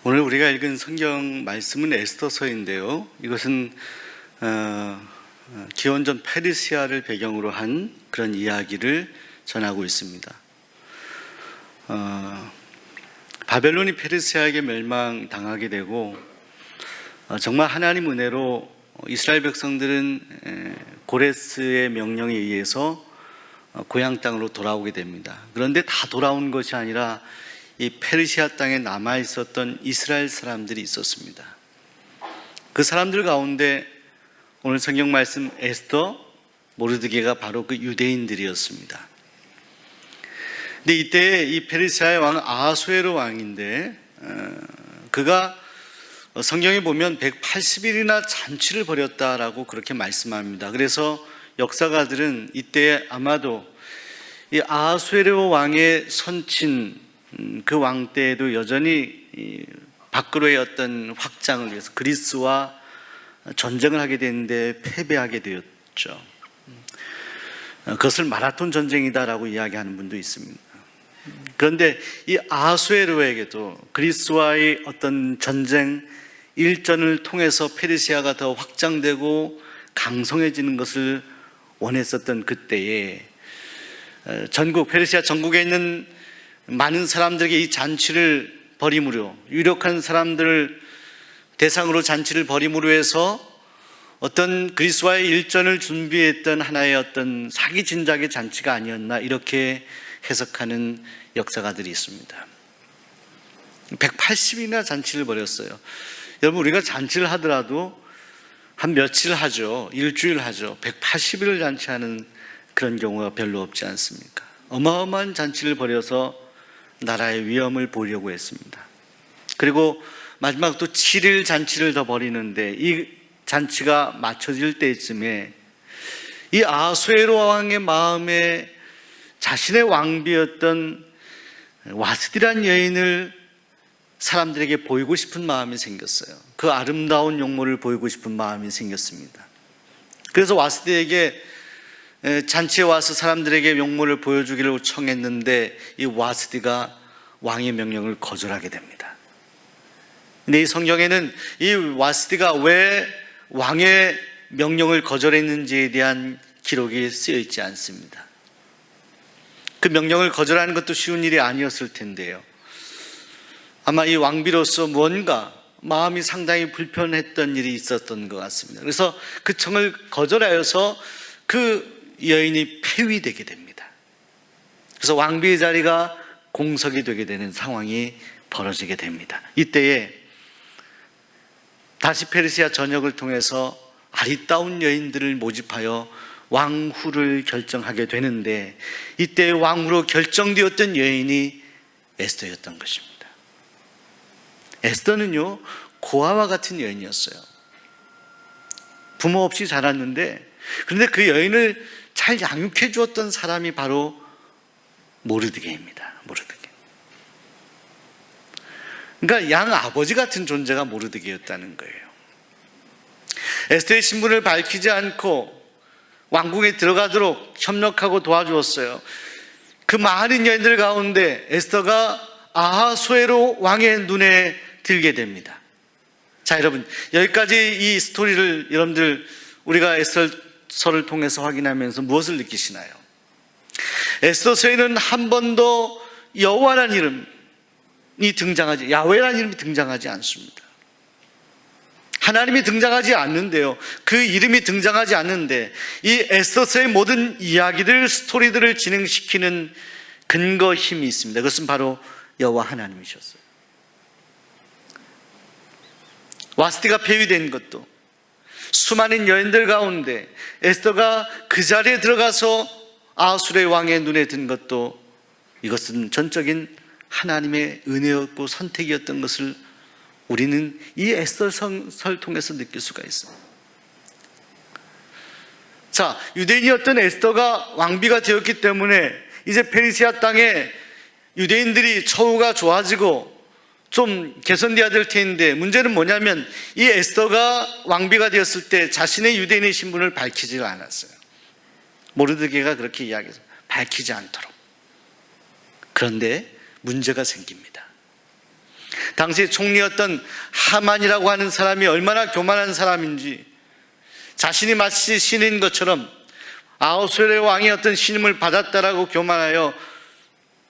오늘 우리가 읽은 성경 말씀은 에스더서인데요. 이것은 기원전 페르시아를 배경으로 한 그런 이야기를 전하고 있습니다. 바벨론이 페르시아에게 멸망당하게 되고 정말 하나님 은혜로 이스라엘 백성들은 고레스의 명령에 의해서 고향 땅으로 돌아오게 됩니다. 그런데 다 돌아온 것이 아니라 이 페르시아 땅에 남아 있었던 이스라엘 사람들이 있었습니다. 그 사람들 가운데 오늘 성경 말씀 에스더, 모르드게가 바로 그 유대인들이었습니다. 근데 이때 이 페르시아의 왕 아하수에로 왕인데 그가 성경에 보면 180일이나 잔치를 벌였다라고 그렇게 말씀합니다. 그래서 역사가들은 이때 아마도 이 아하수에로 왕의 선친 그 왕 때에도 여전히 밖으로의 어떤 확장을 위해서 그리스와 전쟁을 하게 되는데 패배하게 되었죠. 그것을 마라톤 전쟁이다라고 이야기하는 분도 있습니다. 그런데 이 아하수에로에게도 그리스와의 어떤 전쟁 일전을 통해서 페르시아가 더 확장되고 강성해지는 것을 원했었던 그때에 페르시아 전국에 있는 많은 사람들에게 이 잔치를 벌임으로, 유력한 사람들을 대상으로 잔치를 벌임으로 해서 어떤 그리스와의 일전을 준비했던 하나의 어떤 사기 진작의 잔치가 아니었나, 이렇게 해석하는 역사가들이 있습니다. 180일이나 잔치를 벌였어요. 여러분, 우리가 잔치를 하더라도 한 며칠 하죠. 일주일 하죠. 180일을 잔치하는 그런 경우가 별로 없지 않습니까? 어마어마한 잔치를 벌여서 나라의 위엄을 보려고 했습니다. 그리고 마지막 또 7일 잔치를 더 벌이는데 이 잔치가 맞춰질 때쯤에 이 아하수에로 왕의 마음에 자신의 왕비였던 와스디란 여인을 사람들에게 보이고 싶은 마음이 생겼어요. 그 아름다운 용모를 보이고 싶은 마음이 생겼습니다. 그래서 와스디에게 잔치에 와서 사람들에게 용모를 보여주기를 청했는데 이 와스디가 왕의 명령을 거절하게 됩니다. 근데 이 성경에는 이 와스디가 왜 왕의 명령을 거절했는지에 대한 기록이 쓰여 있지 않습니다. 그 명령을 거절하는 것도 쉬운 일이 아니었을 텐데요. 아마 이 왕비로서 뭔가 마음이 상당히 불편했던 일이 있었던 것 같습니다. 그래서 그 청을 거절하여서 그 여인이 폐위되게 됩니다. 그래서 왕비의 자리가 공석이 되게 되는 상황이 벌어지게 됩니다. 이때에 다시 페르시아 전역을 통해서 아리따운 여인들을 모집하여 왕후를 결정하게 되는데, 이때 왕후로 결정되었던 여인이 에스더였던 것입니다. 에스더는요, 고아와 같은 여인이었어요. 부모 없이 자랐는데, 그런데 그 여인을 잘 양육해 주었던 사람이 바로 모르드게입니다. 모르드게. 그러니까 양 아버지 같은 존재가 모르드게였다는 거예요. 에스더의 신분을 밝히지 않고 왕궁에 들어가도록 협력하고 도와주었어요. 그 많은 여인들 가운데 에스더가 아하수에로 왕의 눈에 들게 됩니다. 자, 여러분, 여기까지 이 스토리를 여러분들 우리가 에스더서를 통해서 확인하면서 무엇을 느끼시나요? 에스더서에는 한 번도 여호와라는 이름이 등장하지, 야훼라는 이름이 등장하지 않습니다. 하나님이 등장하지 않는데요, 그 이름이 등장하지 않는데 이 에스더서의 모든 이야기들, 스토리들을 진행시키는 근거 힘이 있습니다. 그것은 바로 여호와 하나님이셨어요. 와스디가 폐위된 것도, 수많은 여인들 가운데 에스더가 그 자리에 들어가서 아하수의 왕의 눈에 든 것도, 이것은 전적인 하나님의 은혜였고 선택이었던 것을 우리는 이 에스더서를 통해서 느낄 수가 있어요. 자, 유대인이었던 에스더가 왕비가 되었기 때문에 이제 페르시아 땅에 유대인들이 처우가 좋아지고 좀 개선되어야 될 텐데, 문제는 뭐냐면 이 에스더가 왕비가 되었을 때 자신의 유대인의 신분을 밝히지 않았어요. 모르드게가 그렇게 이야기해서 밝히지 않도록. 그런데 문제가 생깁니다. 당시 총리였던 하만이라고 하는 사람이 얼마나 교만한 사람인지, 자신이 마치 신인 것처럼 아하수에로의 왕이 어떤 신임을 받았다라고 교만하여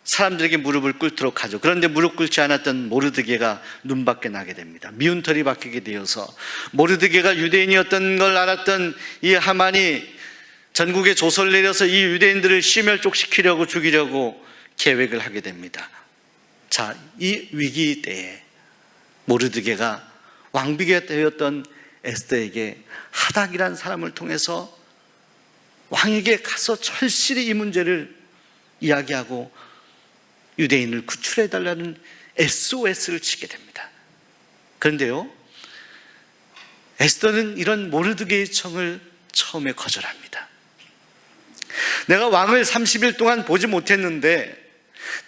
사람들에게 무릎을 꿇도록 하죠. 그런데 무릎 꿇지 않았던 모르드게가 눈밖에 나게 됩니다. 미운 털이 박히게 되어서 모르드게가 유대인이었던 걸 알았던 이 하만이 전국에 조서를 내려서 이 유대인들을 시멸족시키려고 죽이려고 계획을 하게 됩니다. 자, 이 위기 때에 모르드게가 왕비가 되었던 에스더에게 하닥이란 사람을 통해서 왕에게 가서 절실히 이 문제를 이야기하고 유대인을 구출해달라는 SOS를 치게 됩니다. 그런데요, 에스더는 이런 모르드게의 청을 처음에 거절합니다. 내가 왕을 30일 동안 보지 못했는데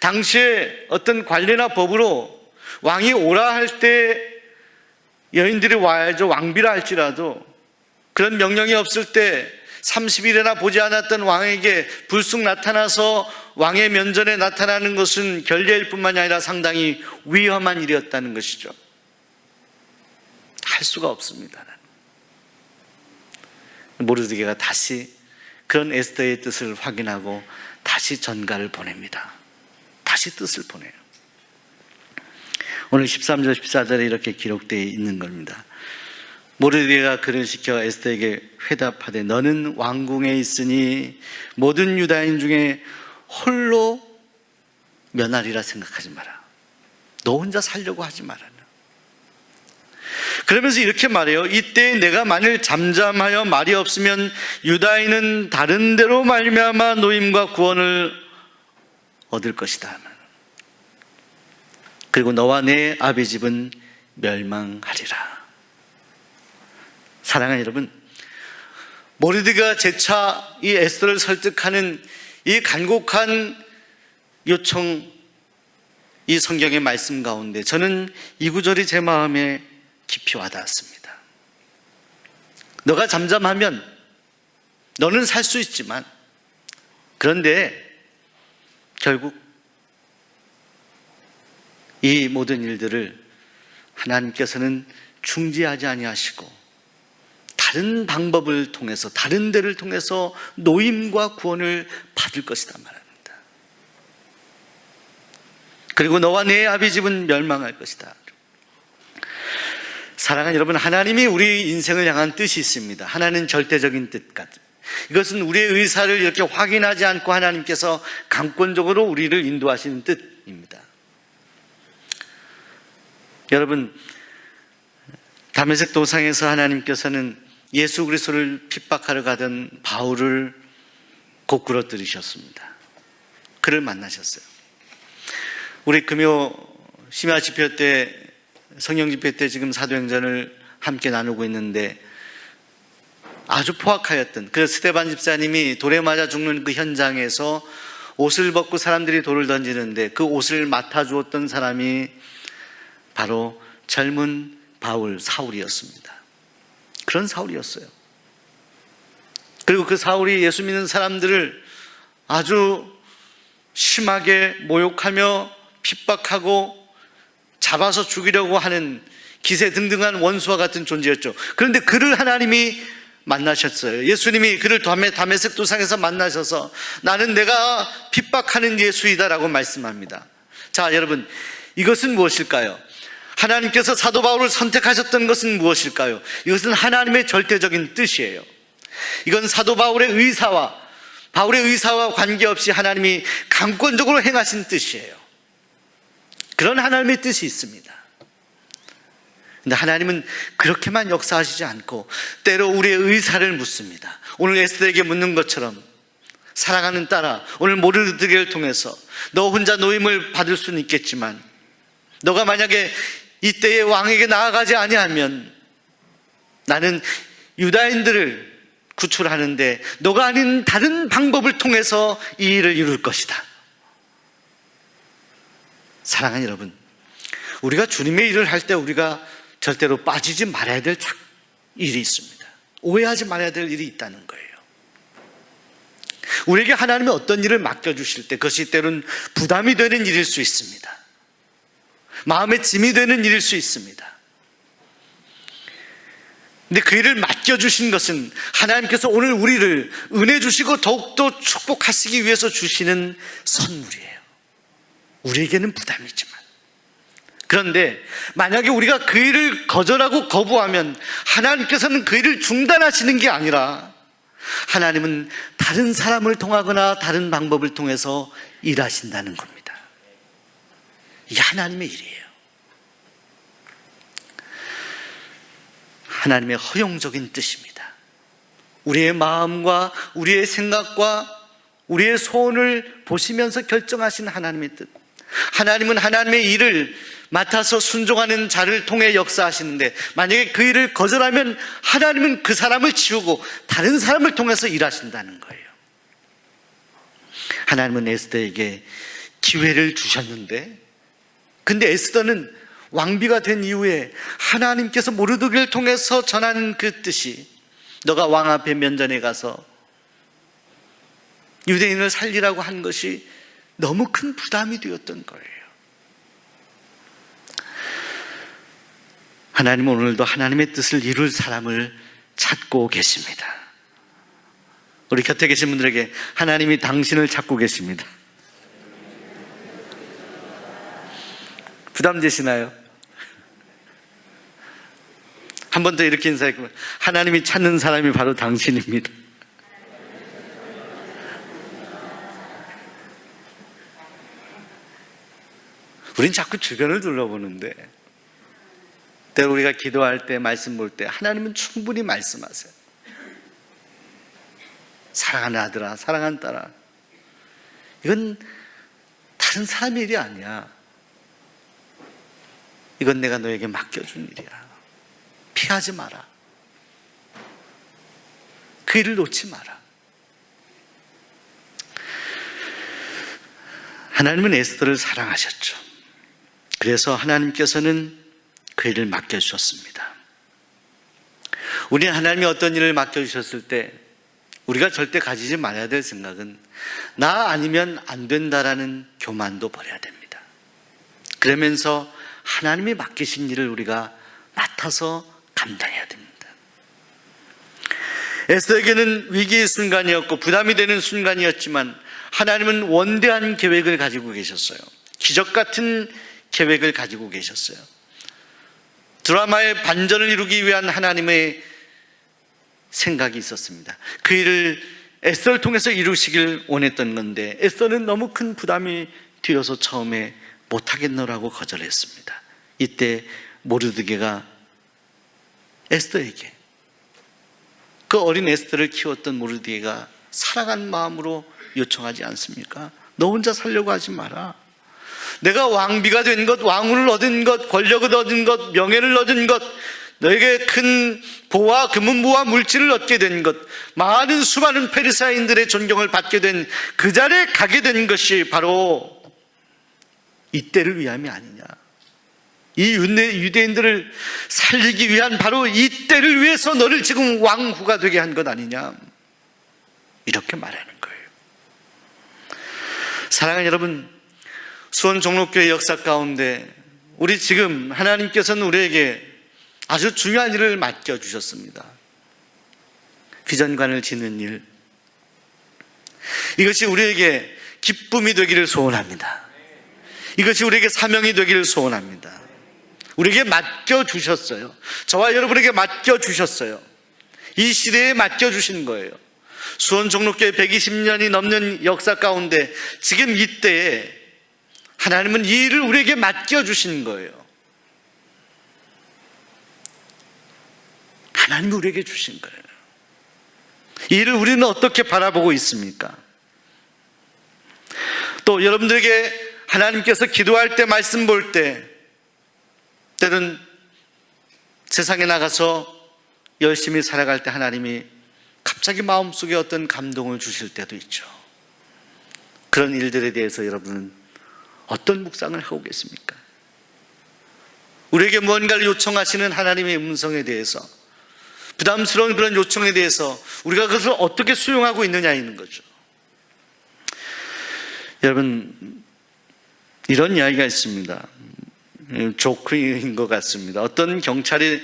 당시에 어떤 관례나 법으로 왕이 오라 할 때 여인들이 와야죠. 왕비라 할지라도 그런 명령이 없을 때 30일이나 보지 않았던 왕에게 불쑥 나타나서 왕의 면전에 나타나는 것은 결례일 뿐만이 아니라 상당히 위험한 일이었다는 것이죠. 할 수가 없습니다. 모르드게가 다시 그런 에스더의 뜻을 확인하고 다시 전가를 보냅니다. 다시 뜻을 보내요. 오늘 13절 14절에 이렇게 기록되어 있는 겁니다. 모르드게가 그를 시켜 에스더에게 회답하되 너는 왕궁에 있으니 모든 유다인 중에 홀로 면하리라 생각하지 마라. 너 혼자 살려고 하지 마라. 그러면서 이렇게 말해요. 이때 내가 만일 잠잠하여 말이 없으면 유다인은 다른 데로 말미암아 노임과 구원을 얻을 것이다. 그리고 너와 내 아비 집은 멸망하리라. 사랑하는 여러분, 모르드게가 재차 이 에스더를 설득하는 이 간곡한 요청, 이 성경의 말씀 가운데 저는 이 구절이 제 마음에 깊이 와닿았습니다. 너가 잠잠하면 너는 살 수 있지만, 그런데 결국 이 모든 일들을 하나님께서는 중지하지 아니하시고 다른 방법을 통해서, 다른 데를 통해서 노임과 구원을 받을 것이다 말합니다. 그리고 너와 내 아비 집은 멸망할 것이다. 사랑하는 여러분, 하나님이 우리 인생을 향한 뜻이 있습니다. 하나는 절대적인 뜻 같은, 이것은 우리의 의사를 이렇게 확인하지 않고 하나님께서 강권적으로 우리를 인도하시는 뜻입니다. 여러분, 다메섹 도상에서 하나님께서는 예수 그리스도를 핍박하러 가던 바울을 거꾸로 들이셨습니다. 그를 만나셨어요. 우리 금요 심야 집회 때, 성령 집회 때 지금 사도행전을 함께 나누고 있는데 아주 포악하였던 그 스데반 집사님이 돌에 맞아 죽는 그 현장에서 옷을 벗고 사람들이 돌을 던지는데 그 옷을 맡아주었던 사람이 바로 젊은 바울, 사울이었습니다. 그런 사울이었어요. 그리고 그 사울이 예수 믿는 사람들을 아주 심하게 모욕하며 핍박하고 잡아서 죽이려고 하는 기세등등한 원수와 같은 존재였죠. 그런데 그를 하나님이 만나셨어요. 예수님이 그를 다메섹 도상에서 만나셔서 나는 내가 핍박하는 예수이다라고 말씀합니다. 자, 여러분, 이것은 무엇일까요? 하나님께서 사도 바울을 선택하셨던 것은 무엇일까요? 이것은 하나님의 절대적인 뜻이에요. 이건 사도 바울의 의사와 관계없이 하나님이 강권적으로 행하신 뜻이에요. 그런 하나님의 뜻이 있습니다. 근데 하나님은 그렇게만 역사하시지 않고 때로 우리의 의사를 묻습니다. 오늘 에스더에게 묻는 것처럼, 사랑하는 딸아, 오늘 모르드게를 통해서 너 혼자 노임을 받을 수는 있겠지만 너가 만약에 이때의 왕에게 나아가지 아니하면 나는 유다인들을 구출하는데 너가 아닌 다른 방법을 통해서 이 일을 이룰 것이다. 사랑하는 여러분, 우리가 주님의 일을 할 때 우리가 절대로 빠지지 말아야 될 일이 있습니다. 오해하지 말아야 될 일이 있다는 거예요. 우리에게 하나님이 어떤 일을 맡겨주실 때 그것이 때로는 부담이 되는 일일 수 있습니다. 마음의 짐이 되는 일일 수 있습니다. 근데 그 일을 맡겨주신 것은 하나님께서 오늘 우리를 은혜 주시고 더욱더 축복하시기 위해서 주시는 선물이에요. 우리에게는 부담이지만. 그런데 만약에 우리가 그 일을 거절하고 거부하면 하나님께서는 그 일을 중단하시는 게 아니라 하나님은 다른 사람을 통하거나 다른 방법을 통해서 일하신다는 겁니다. 이게 하나님의 일이에요. 하나님의 허용적인 뜻입니다. 우리의 마음과 우리의 생각과 우리의 소원을 보시면서 결정하신 하나님의 뜻. 하나님은 하나님의 일을 맡아서 순종하는 자를 통해 역사하시는데 만약에 그 일을 거절하면 하나님은 그 사람을 치우고 다른 사람을 통해서 일하신다는 거예요. 하나님은 에스더에게 기회를 주셨는데 근데 에스더는 왕비가 된 이후에 하나님께서 모르드게를 통해서 전하는 그 뜻이 너가 왕 앞에 면전에 가서 유대인을 살리라고 한 것이 너무 큰 부담이 되었던 거예요. 하나님은 오늘도 하나님의 뜻을 이룰 사람을 찾고 계십니다. 우리 곁에 계신 분들에게 하나님이 당신을 찾고 계십니다. 부담되시나요? 한 번 더 이렇게 인사했고 하나님이 찾는 사람이 바로 당신입니다. 우린 자꾸 주변을 둘러보는데 때로 우리가 기도할 때 말씀 볼 때 하나님은 충분히 말씀하세요. 사랑하는 아들아, 사랑하는 딸아, 이건 다른 사람의 일이 아니야. 이건 내가 너에게 맡겨준 일이야. 피하지 마라. 그 일을 놓지 마라. 하나님은 에스더를 사랑하셨죠. 그래서 하나님께서는 그 일을 맡겨주셨습니다. 우리는 하나님이 어떤 일을 맡겨주셨을 때 우리가 절대 가지지 말아야 될 생각은 나 아니면 안 된다라는 교만도 버려야 됩니다. 그러면서 하나님이 맡기신 일을 우리가 맡아서 감당해야 됩니다. 에스더에게는 위기의 순간이었고 부담이 되는 순간이었지만 하나님은 원대한 계획을 가지고 계셨어요. 기적 같은 계획을 가지고 계셨어요. 드라마의 반전을 이루기 위한 하나님의 생각이 있었습니다. 그 일을 에스더를 통해서 이루시길 원했던 건데 에스더는 너무 큰 부담이 되어서 처음에 못하겠노라고 거절했습니다. 이때 모르드게가 에스더에게, 그 어린 에스더를 키웠던 모르드게가 사랑한 마음으로 요청하지 않습니까? 너 혼자 살려고 하지 마라. 내가 왕비가 된 것, 왕후를 얻은 것, 권력을 얻은 것, 명예를 얻은 것, 너에게 큰 보화, 금은보화, 물질을 얻게 된 것, 많은 수많은 페르시아인들의 존경을 받게 된 그 자리에 가게 된 것이 바로 이때를 위함이 아니냐. 이 유대인들을 살리기 위한 바로 이때를 위해서 너를 지금 왕후가 되게 한 것 아니냐. 이렇게 말하는 거예요. 사랑하는 여러분, 수원 종로교회 역사 가운데 우리 지금 하나님께서는 우리에게 아주 중요한 일을 맡겨주셨습니다. 비전관을 짓는 일, 이것이 우리에게 기쁨이 되기를 소원합니다. 이것이 우리에게 사명이 되기를 소원합니다. 우리에게 맡겨주셨어요. 저와 여러분에게 맡겨주셨어요. 이 시대에 맡겨주신 거예요. 수원 종로교회 120년이 넘는 역사 가운데 지금 이때에 하나님은 이 일을 우리에게 맡겨주신 거예요. 하나님이 우리에게 주신 거예요. 이 일을 우리는 어떻게 바라보고 있습니까? 또 여러분들에게 하나님께서 기도할 때, 말씀 볼 때, 때는 세상에 나가서 열심히 살아갈 때 하나님이 갑자기 마음속에 어떤 감동을 주실 때도 있죠. 그런 일들에 대해서 여러분은 어떤 묵상을 하고 계십니까? 우리에게 무언가를 요청하시는 하나님의 음성에 대해서, 부담스러운 그런 요청에 대해서 우리가 그것을 어떻게 수용하고 있느냐 있는 거죠. 여러분, 이런 이야기가 있습니다. 조크인 것 같습니다. 어떤 경찰이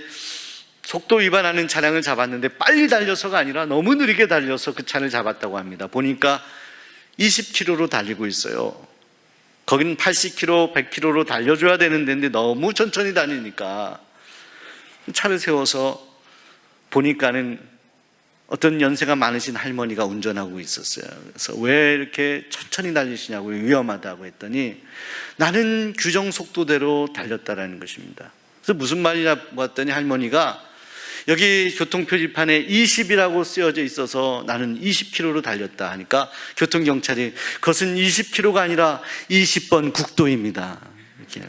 속도 위반하는 차량을 잡았는데 빨리 달려서가 아니라 너무 느리게 달려서 그 차를 잡았다고 합니다. 보니까 20km로 달리고 있어요. 거긴 80km, 100km로 달려줘야 되는 데인데 너무 천천히 다니니까 차를 세워서 보니까는 어떤 연세가 많으신 할머니가 운전하고 있었어요. 그래서 왜 이렇게 천천히 달리시냐고, 위험하다고 했더니 나는 규정 속도대로 달렸다라는 것입니다. 그래서 무슨 말이냐 봤더니 할머니가 여기 교통표지판에 20이라고 쓰여져 있어서 나는 20km로 달렸다 하니까 교통경찰이 그것은 20km가 아니라 20번 국도입니다. 이렇게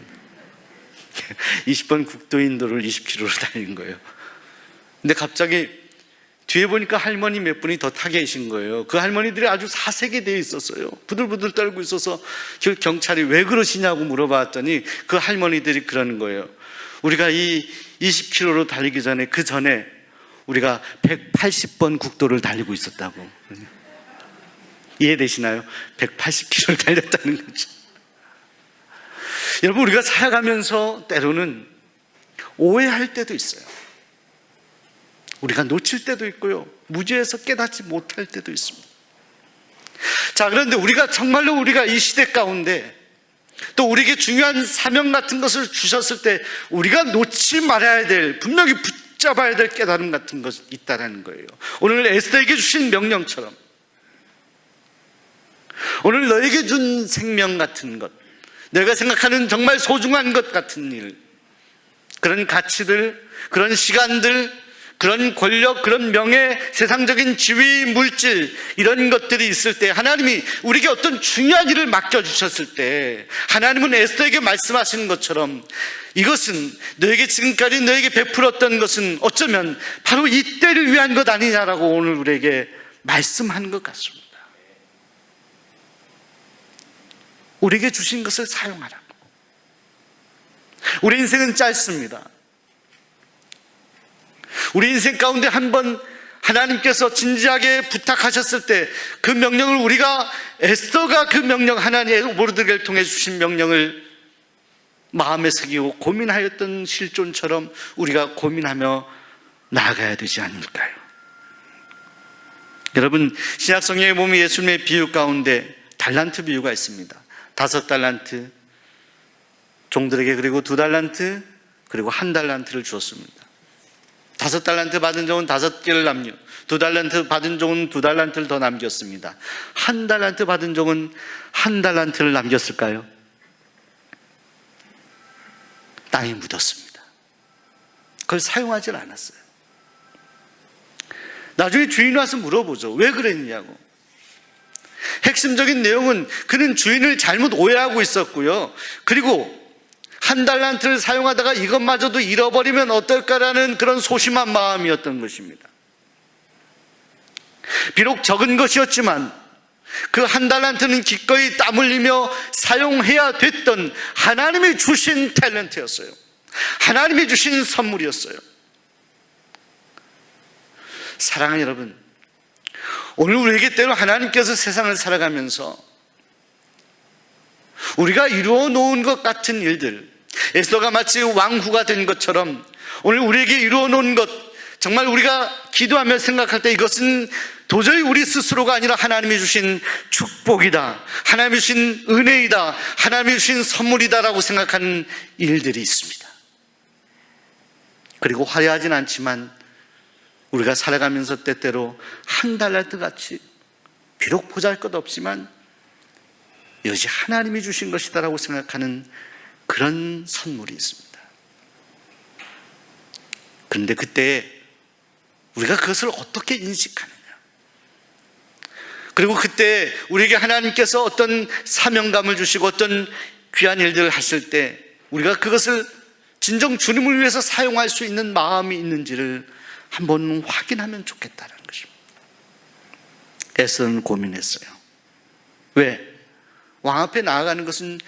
20번 국도인도를 20km로 달린 거예요. 근데 갑자기 뒤에 보니까 할머니 몇 분이 더 타 계신 거예요. 그 할머니들이 아주 사색이 되어 있었어요. 부들부들 떨고 있어서 경찰이 왜 그러시냐고 물어봤더니 그 할머니들이 그러는 거예요. 우리가 이 20km로 달리기 전에 그 전에 우리가 180번 국도를 달리고 있었다고. 이해되시나요? 180km를 달렸다는 거죠. 여러분, 우리가 살아가면서 때로는 오해할 때도 있어요. 우리가 놓칠 때도 있고요, 무지해서 깨닫지 못할 때도 있습니다. 자, 그런데 우리가 이 시대 가운데 또 우리에게 중요한 사명 같은 것을 주셨을 때 우리가 놓지 말아야 될, 분명히 붙잡아야 될 깨달음 같은 것이 있다는 거예요. 오늘 에스더에게 주신 명령처럼 오늘 너에게 준 생명 같은 것, 내가 생각하는 정말 소중한 것 같은 일, 그런 가치들, 그런 시간들, 그런 권력, 그런 명예, 세상적인 지위, 물질, 이런 것들이 있을 때 하나님이 우리에게 어떤 중요한 일을 맡겨주셨을 때 하나님은 에스더에게 말씀하시는 것처럼 이것은 너에게 지금까지 너에게 베풀었던 것은 어쩌면 바로 이때를 위한 것 아니냐라고 오늘 우리에게 말씀하는 것 같습니다. 우리에게 주신 것을 사용하라고. 우리 인생은 짧습니다. 우리 인생 가운데 한번 하나님께서 진지하게 부탁하셨을 때 그 명령을 우리가, 에스더가 그 명령, 하나님의 모르드게를 통해 주신 명령을 마음에 새기고 고민하였던 실존처럼 우리가 고민하며 나아가야 되지 않을까요? 여러분, 신약성경에 보면 예수님의 비유 가운데 달란트 비유가 있습니다. 5달란트 종들에게, 그리고 2달란트, 그리고 1달란트를 주었습니다. 5달란트 받은 종은 5개를 남겨, 2달란트 받은 종은 2달란트를 더 남겼습니다. 1달란트 받은 종은 1달란트를 남겼을까요? 땅에 묻었습니다. 그걸 사용하지 않았어요. 나중에 주인 와서 물어보죠. 왜 그랬냐고. 핵심적인 내용은 그는 주인을 잘못 오해하고 있었고요, 그리고 1달란트를 사용하다가 이것마저도 잃어버리면 어떨까라는 그런 소심한 마음이었던 것입니다. 비록 적은 것이었지만 그 1달란트는 기꺼이 땀 흘리며 사용해야 됐던 하나님이 주신 탤런트였어요. 하나님이 주신 선물이었어요. 사랑하는 여러분, 오늘 우리에게 때로 하나님께서 세상을 살아가면서 우리가 이루어 놓은 것 같은 일들, 에스더가 마치 왕후가 된 것처럼 오늘 우리에게 이루어 놓은 것, 정말 우리가 기도하며 생각할 때 이것은 도저히 우리 스스로가 아니라 하나님이 주신 축복이다, 하나님이 주신 은혜이다, 하나님이 주신 선물이다라고 생각하는 일들이 있습니다. 그리고 화려하진 않지만 우리가 살아가면서 때때로 1달란트 같이 비록 보잘것없지만 이것이 하나님이 주신 것이다라고 생각하는 그런 선물이 있습니다. 그런데 그때 우리가 그것을 어떻게 인식하느냐, 그리고 그때 우리에게 하나님께서 어떤 사명감을 주시고 어떤 귀한 일들을 하실 때 우리가 그것을 진정 주님을 위해서 사용할 수 있는 마음이 있는지를 한번 확인하면 좋겠다는 것입니다. 에스더는 고민했어요. 왜? 왕 앞에 나아가는 것은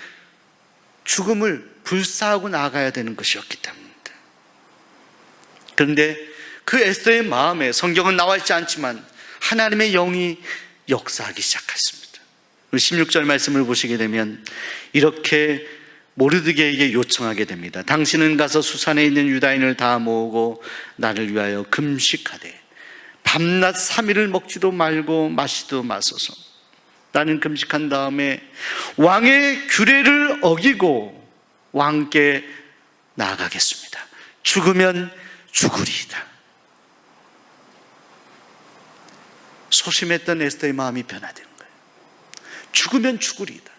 죽음을 불사하고 나아가야 되는 것이었기 때문입니다. 그런데 그 에스더의 마음에 성경은 나와 있지 않지만 하나님의 영이 역사하기 시작했습니다. 16절 말씀을 보시게 되면 이렇게 모르드게에게 요청하게 됩니다. 당신은 가서 수산에 있는 유다인을 다 모으고 나를 위하여 금식하되 밤낮 3일을 먹지도 말고 마시도 마소서. 나는 금식한 다음에 왕의 규례를 어기고 왕께 나아가겠습니다. 죽으면 죽으리이다. 소심했던 에스더의 마음이 변화되는 거예요. 죽으면 죽으리이다.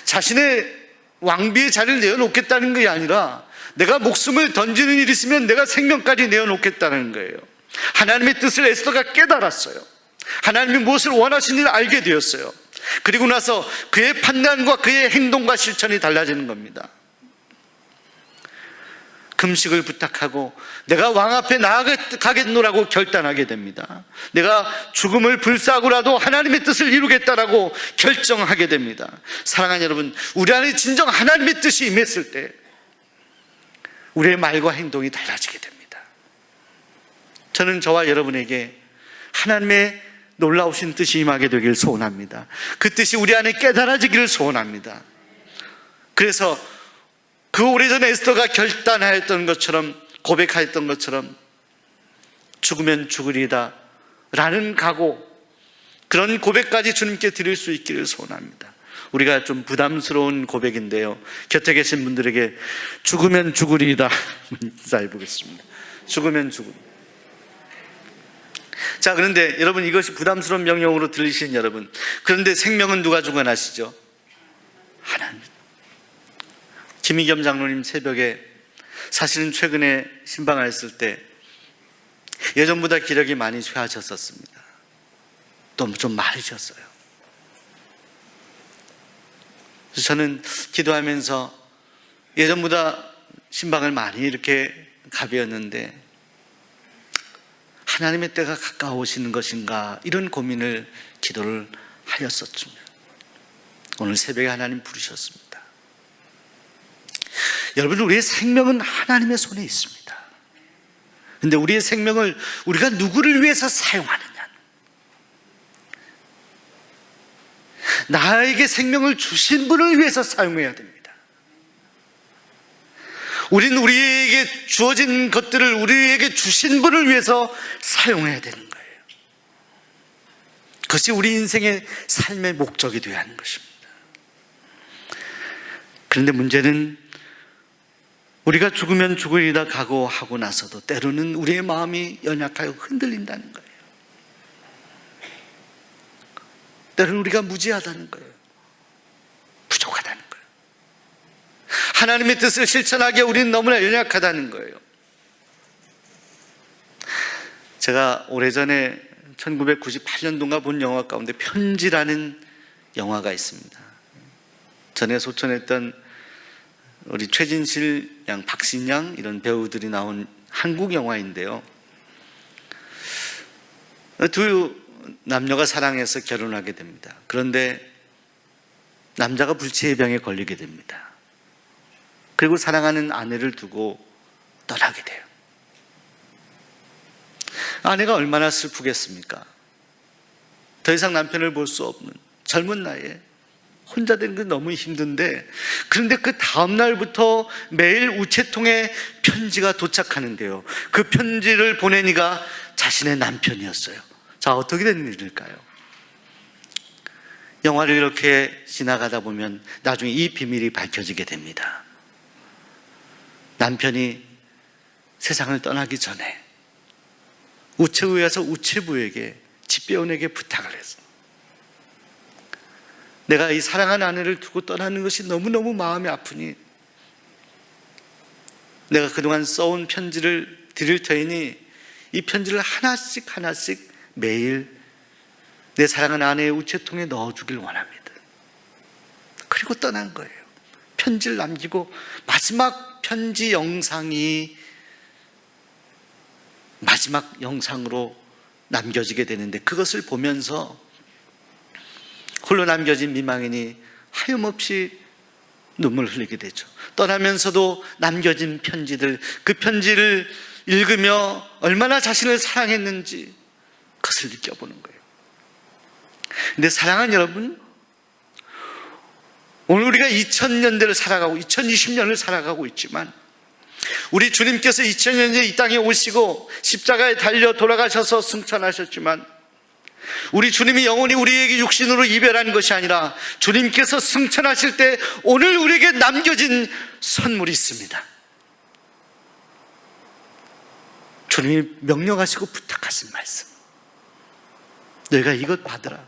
자신의 왕비의 자리를 내어놓겠다는 것이 아니라 내가 목숨을 던지는 일이 있으면 내가 생명까지 내어놓겠다는 거예요. 하나님의 뜻을 에스더가 깨달았어요. 하나님이 무엇을 원하시는지를 알게 되었어요. 그리고 나서 그의 판단과 그의 행동과 실천이 달라지는 겁니다. 금식을 부탁하고 내가 왕 앞에 나아가겠노라고 결단하게 됩니다. 내가 죽음을 불사하고라도 하나님의 뜻을 이루겠다라고 결정하게 됩니다. 사랑하는 여러분, 우리 안에 진정 하나님의 뜻이 임했을 때 우리의 말과 행동이 달라지게 됩니다. 저는 저와 여러분에게 하나님의 놀라우신 뜻이 임하게 되길 소원합니다. 그 뜻이 우리 안에 깨달아지기를 소원합니다. 그래서 그 오래전에 에스더가 결단하였던 것처럼, 고백하였던 것처럼 죽으면 죽으리다 라는 각오, 그런 고백까지 주님께 드릴 수 있기를 소원합니다. 우리가 좀 부담스러운 고백인데요, 곁에 계신 분들에게 죽으면 죽으리다 인사해 보겠습니다. 죽으면 죽으리다. 자, 그런데 여러분, 이것이 부담스러운 명령으로 들리시는 여러분, 그런데 생명은 누가 주관하시죠? 하나님. 김희겸 장로님 새벽에, 사실은 최근에 신방하셨을 때 예전보다 기력이 많이 쇠하셨었습니다. 또 좀 마르셨어요. 그래서 저는 기도하면서 예전보다 신방을 많이 이렇게 가벼웠는데 하나님의 때가 가까워오시는 것인가, 이런 고민을, 기도를 하였었죠. 오늘 새벽에 하나님 부르셨습니다. 여러분, 우리의 생명은 하나님의 손에 있습니다. 그런데 우리의 생명을 우리가 누구를 위해서 사용하느냐, 나에게 생명을 주신 분을 위해서 사용해야 됩니다. 우리는 우리에게 주어진 것들을 우리에게 주신 분을 위해서 사용해야 되는 거예요. 그것이 우리 인생의 삶의 목적이 되어야 하는 것입니다. 그런데 문제는 우리가 죽으면 죽으리다 각오하고 나서도 때로는 우리의 마음이 연약하여 흔들린다는 거예요. 때로는 우리가 무지하다는 거예요. 부족하다는 거예요. 하나님의 뜻을 실천하기에 우리는 너무나 연약하다는 거예요. 제가 오래전에 1998년도인가 본 영화 가운데 편지라는 영화가 있습니다. 전에 소천했던 우리 최진실 양, 박신양 이런 배우들이 나온 한국 영화인데요, 두 남녀가 사랑해서 결혼하게 됩니다. 그런데 남자가 불치의 병에 걸리게 됩니다. 그리고 사랑하는 아내를 두고 떠나게 돼요. 아내가 얼마나 슬프겠습니까? 더 이상 남편을 볼 수 없는 젊은 나이에 혼자 된 건 너무 힘든데, 그런데 그 다음 날부터 매일 우체통에 편지가 도착하는데요, 그 편지를 보낸 이가 자신의 남편이었어요. 자, 어떻게 된 일일까요? 영화를 이렇게 지나가다 보면 나중에 이 비밀이 밝혀지게 됩니다. 남편이 세상을 떠나기 전에 우체국에 가서 우체부에게, 집배원에게 부탁을 했어. 내가 이 사랑하는 아내를 두고 떠나는 것이 너무너무 마음이 아프니 내가 그동안 써온 편지를 드릴 테니 이 편지를 하나씩 하나씩 매일 내 사랑하는 아내의 우체통에 넣어주길 원합니다. 그리고 떠난 거예요. 편지를 남기고 마지막 편지 영상이 마지막 영상으로 남겨지게 되는데, 그것을 보면서 홀로 남겨진 미망인이 하염없이 눈물을 흘리게 되죠. 떠나면서도 남겨진 편지들, 그 편지를 읽으며 얼마나 자신을 사랑했는지 그것을 느껴보는 거예요. 근데 사랑하는 여러분, 오늘 우리가 2000년대를 살아가고 2020년을 살아가고 있지만 우리 주님께서 2000년째 이 땅에 오시고 십자가에 달려 돌아가셔서 승천하셨지만 우리 주님이 영원히 우리에게 육신으로 이별한 것이 아니라 주님께서 승천하실 때 오늘 우리에게 남겨진 선물이 있습니다. 주님이 명령하시고 부탁하신 말씀, 너희가 이것 받으라.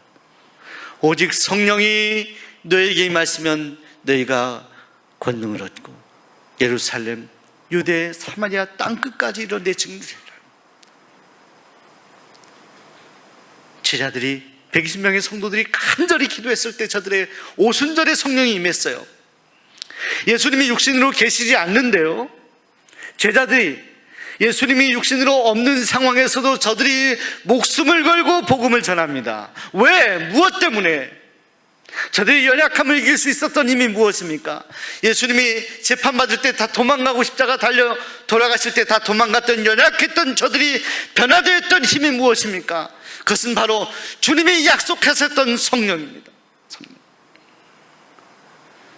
오직 성령이 너에게 임하시면 너희가 권능을 얻고 예루살렘, 유대, 사마리아 땅끝까지 이르러 내 증인이라. 제자들이 120명의 성도들이 간절히 기도했을 때 저들의 오순절에 성령이 임했어요. 예수님이 육신으로 계시지 않는데요, 제자들이 예수님이 육신으로 없는 상황에서도 저들이 목숨을 걸고 복음을 전합니다. 왜? 무엇 때문에? 저들이 연약함을 이길 수 있었던 힘이 무엇입니까? 예수님이 재판받을 때 다 도망가고 십자가 달려 돌아가실 때 다 도망갔던 연약했던 저들이 변화되었던 힘이 무엇입니까? 그것은 바로 주님이 약속하셨던 성령입니다. 성령.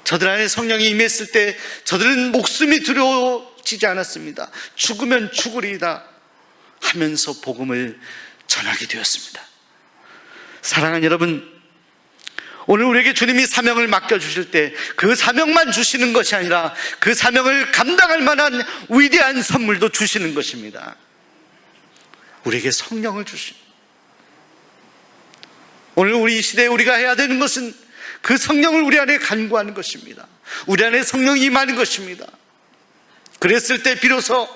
저들 안에 성령이 임했을 때 저들은 목숨이 두려워지지 않았습니다. 죽으면 죽으리이다 하면서 복음을 전하게 되었습니다. 사랑하는 여러분, 오늘 우리에게 주님이 사명을 맡겨주실 때 그 사명만 주시는 것이 아니라 그 사명을 감당할 만한 위대한 선물도 주시는 것입니다. 우리에게 성령을 주십니다. 오늘 우리 이 시대에 우리가 해야 되는 것은 그 성령을 우리 안에 간구하는 것입니다. 우리 안에 성령이 임하는 것입니다. 그랬을 때 비로소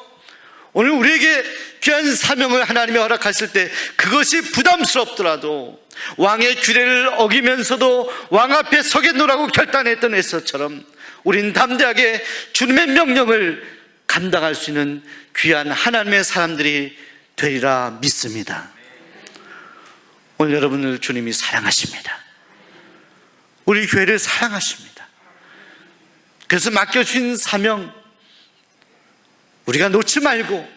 오늘 우리에게 귀한 사명을 하나님이 허락하실 때 그것이 부담스럽더라도 왕의 규례를 어기면서도 왕 앞에 서겠노라고 결단했던 에서처럼 우린 담대하게 주님의 명령을 감당할 수 있는 귀한 하나님의 사람들이 되리라 믿습니다. 오늘 여러분을 주님이 사랑하십니다. 우리 교회를 사랑하십니다. 그래서 맡겨주신 사명 우리가 놓지 말고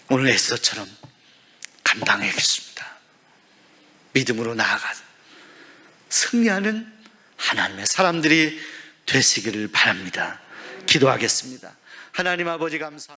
오늘 에스더처럼 감당해야겠습니다. 믿음으로 나아가 승리하는 하나님의 사람들이 되시기를 바랍니다. 기도하겠습니다. 하나님 아버지 감사합니다.